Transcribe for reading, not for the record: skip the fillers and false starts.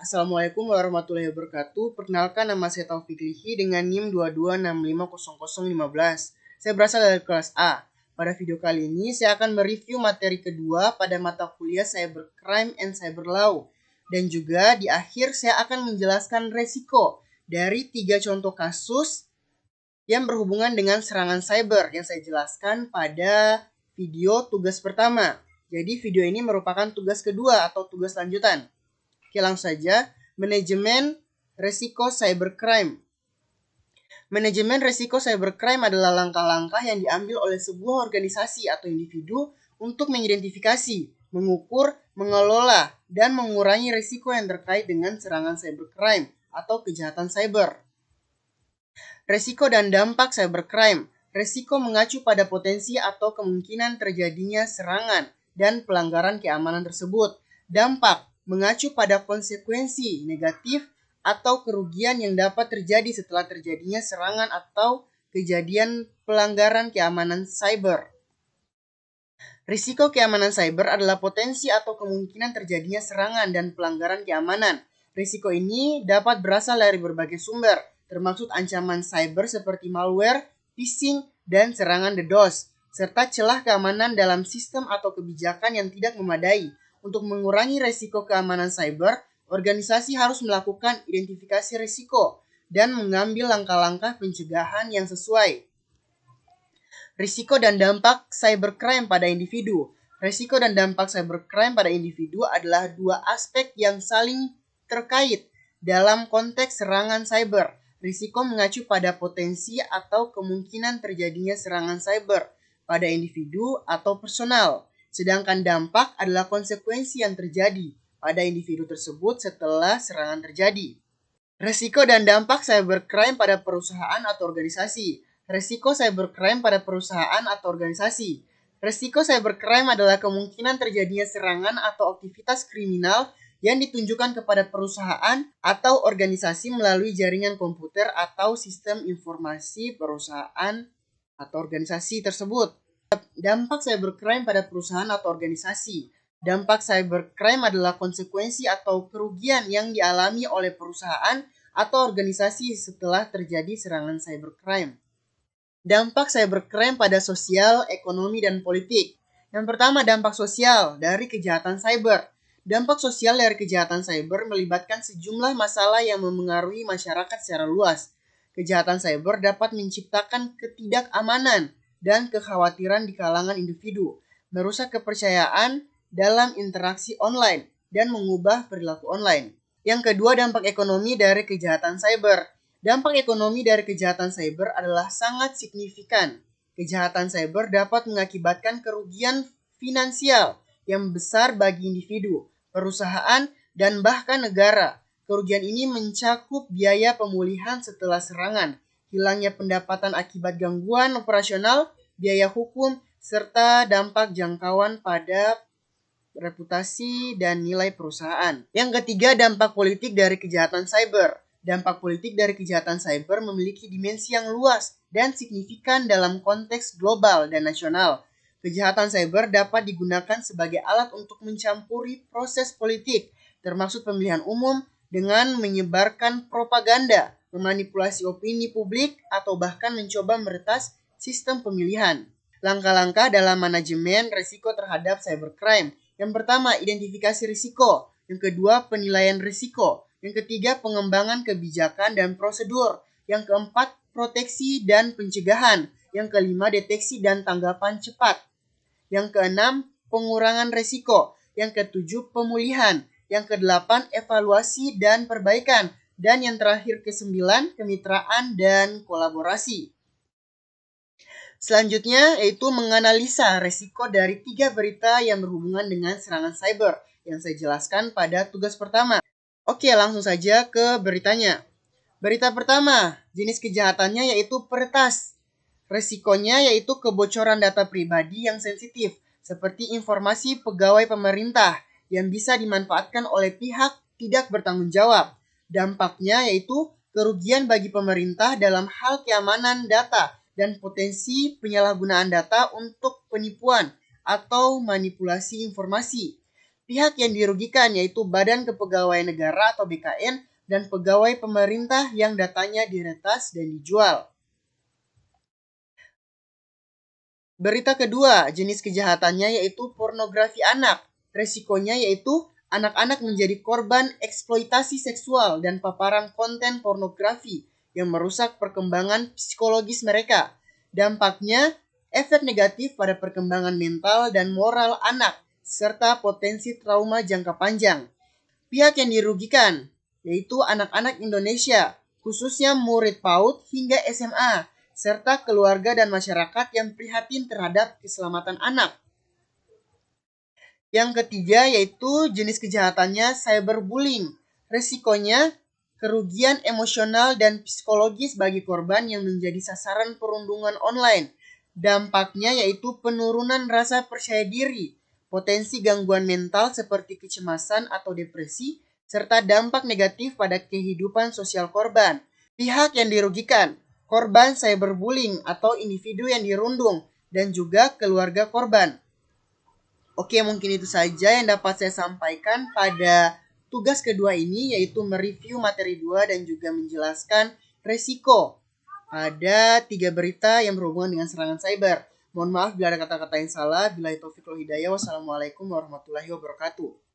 Assalamualaikum warahmatullahi wabarakatuh. Perkenalkan, nama saya Taufik Lihi dengan NIM 22650015. Saya berasal dari kelas A. Pada video kali ini saya akan mereview materi kedua pada mata kuliah Cybercrime and Cyber Law. Dan juga di akhir saya akan menjelaskan resiko dari 3 contoh kasus yang berhubungan dengan serangan cyber yang saya jelaskan pada video tugas pertama. Jadi video ini merupakan tugas kedua atau tugas lanjutan. Oke, langsung saja. Manajemen resiko cybercrime. Manajemen resiko cybercrime adalah langkah-langkah yang diambil oleh sebuah organisasi atau individu untuk mengidentifikasi, mengukur, mengelola, dan mengurangi risiko yang terkait dengan serangan cybercrime atau kejahatan cyber. Risiko dan dampak cybercrime. Risiko mengacu pada potensi atau kemungkinan terjadinya serangan dan pelanggaran keamanan tersebut. Dampak mengacu pada konsekuensi negatif atau kerugian yang dapat terjadi setelah terjadinya serangan atau kejadian pelanggaran keamanan cyber. Risiko keamanan cyber adalah potensi atau kemungkinan terjadinya serangan dan pelanggaran keamanan. Risiko ini dapat berasal dari berbagai sumber, termasuk ancaman cyber seperti malware, phishing, dan serangan DDoS, serta celah keamanan dalam sistem atau kebijakan yang tidak memadai. Untuk mengurangi risiko keamanan cyber, organisasi harus melakukan identifikasi risiko dan mengambil langkah-langkah pencegahan yang sesuai. Risiko dan dampak cybercrime pada individu. Risiko dan dampak cybercrime pada individu adalah dua aspek yang saling terkait dalam konteks serangan cyber. Risiko mengacu pada potensi atau kemungkinan terjadinya serangan cyber pada individu atau personal. Sedangkan dampak adalah konsekuensi yang terjadi pada individu tersebut setelah serangan terjadi. Risiko dan dampak cybercrime pada perusahaan atau organisasi. Risiko cybercrime pada perusahaan atau organisasi. Risiko cybercrime adalah kemungkinan terjadinya serangan atau aktivitas kriminal yang ditunjukkan kepada perusahaan atau organisasi melalui jaringan komputer atau sistem informasi perusahaan atau organisasi tersebut. Dampak cybercrime pada perusahaan atau organisasi. Dampak cybercrime adalah konsekuensi atau kerugian yang dialami oleh perusahaan atau organisasi setelah terjadi serangan cybercrime. Dampak cybercrime pada sosial, ekonomi, dan politik. Yang pertama, dampak sosial dari kejahatan cyber. Dampak sosial dari kejahatan cyber melibatkan sejumlah masalah yang memengaruhi masyarakat secara luas. Kejahatan cyber dapat menciptakan ketidakamanan dan kekhawatiran di kalangan individu, merusak kepercayaan dalam interaksi online, dan mengubah perilaku online. Yang kedua, dampak ekonomi dari kejahatan cyber. Dampak ekonomi dari kejahatan cyber adalah sangat signifikan. Kejahatan cyber dapat mengakibatkan kerugian finansial yang besar bagi individu, perusahaan, dan bahkan negara. Kerugian ini mencakup biaya pemulihan setelah serangan, hilangnya pendapatan akibat gangguan operasional, biaya hukum, serta dampak jangkauan pada reputasi dan nilai perusahaan. Yang ketiga, dampak politik dari kejahatan cyber. Dampak politik dari kejahatan cyber memiliki dimensi yang luas dan signifikan dalam konteks global dan nasional. Kejahatan cyber dapat digunakan sebagai alat untuk mencampuri proses politik, termasuk pemilihan umum, dengan menyebarkan propaganda, memanipulasi opini publik, atau bahkan mencoba meretas sistem pemilihan. Langkah-langkah dalam manajemen risiko terhadap cybercrime. Yang pertama, identifikasi risiko. Yang kedua, penilaian risiko. Yang ketiga, pengembangan kebijakan dan prosedur. Yang keempat, proteksi dan pencegahan. Yang kelima, deteksi dan tanggapan cepat. Yang keenam, pengurangan risiko. Yang ketujuh, pemulihan. Yang kedelapan, evaluasi dan perbaikan. Dan yang terakhir, kesembilan, kemitraan dan kolaborasi. Selanjutnya yaitu menganalisa risiko dari 3 berita yang berhubungan dengan serangan cyber yang saya jelaskan pada tugas pertama. Oke, langsung saja ke beritanya. Berita pertama, jenis kejahatannya yaitu peretas. Risikonya yaitu kebocoran data pribadi yang sensitif, seperti informasi pegawai pemerintah yang bisa dimanfaatkan oleh pihak tidak bertanggung jawab. Dampaknya yaitu kerugian bagi pemerintah dalam hal keamanan data dan potensi penyalahgunaan data untuk penipuan atau manipulasi informasi. Pihak yang dirugikan yaitu Badan Kepegawaian Negara atau BKN dan pegawai pemerintah yang datanya diretas dan dijual. Berita kedua, jenis kejahatannya yaitu pornografi anak. Resikonya yaitu anak-anak menjadi korban eksploitasi seksual dan paparan konten pornografi yang merusak perkembangan psikologis mereka. Dampaknya, efek negatif pada perkembangan mental dan moral anak, serta potensi trauma jangka panjang. Pihak yang dirugikan, yaitu anak-anak Indonesia, khususnya murid PAUD hingga SMA, serta keluarga dan masyarakat yang prihatin terhadap keselamatan anak. Yang ketiga yaitu jenis kejahatannya cyberbullying. Resikonya kerugian emosional dan psikologis bagi korban yang menjadi sasaran perundungan online. Dampaknya yaitu penurunan rasa percaya diri, potensi gangguan mental seperti kecemasan atau depresi, serta dampak negatif pada kehidupan sosial korban. Pihak yang dirugikan, korban cyberbullying atau individu yang dirundung, dan juga keluarga korban. Oke, mungkin itu saja yang dapat saya sampaikan pada tugas kedua ini, yaitu mereview materi 2 dan juga menjelaskan resiko. Ada 3 berita yang berhubungan dengan serangan cyber. Mohon maaf bila ada kata-kata yang salah. Billahi taufiq wal hidayah. Wassalamualaikum warahmatullahi wabarakatuh.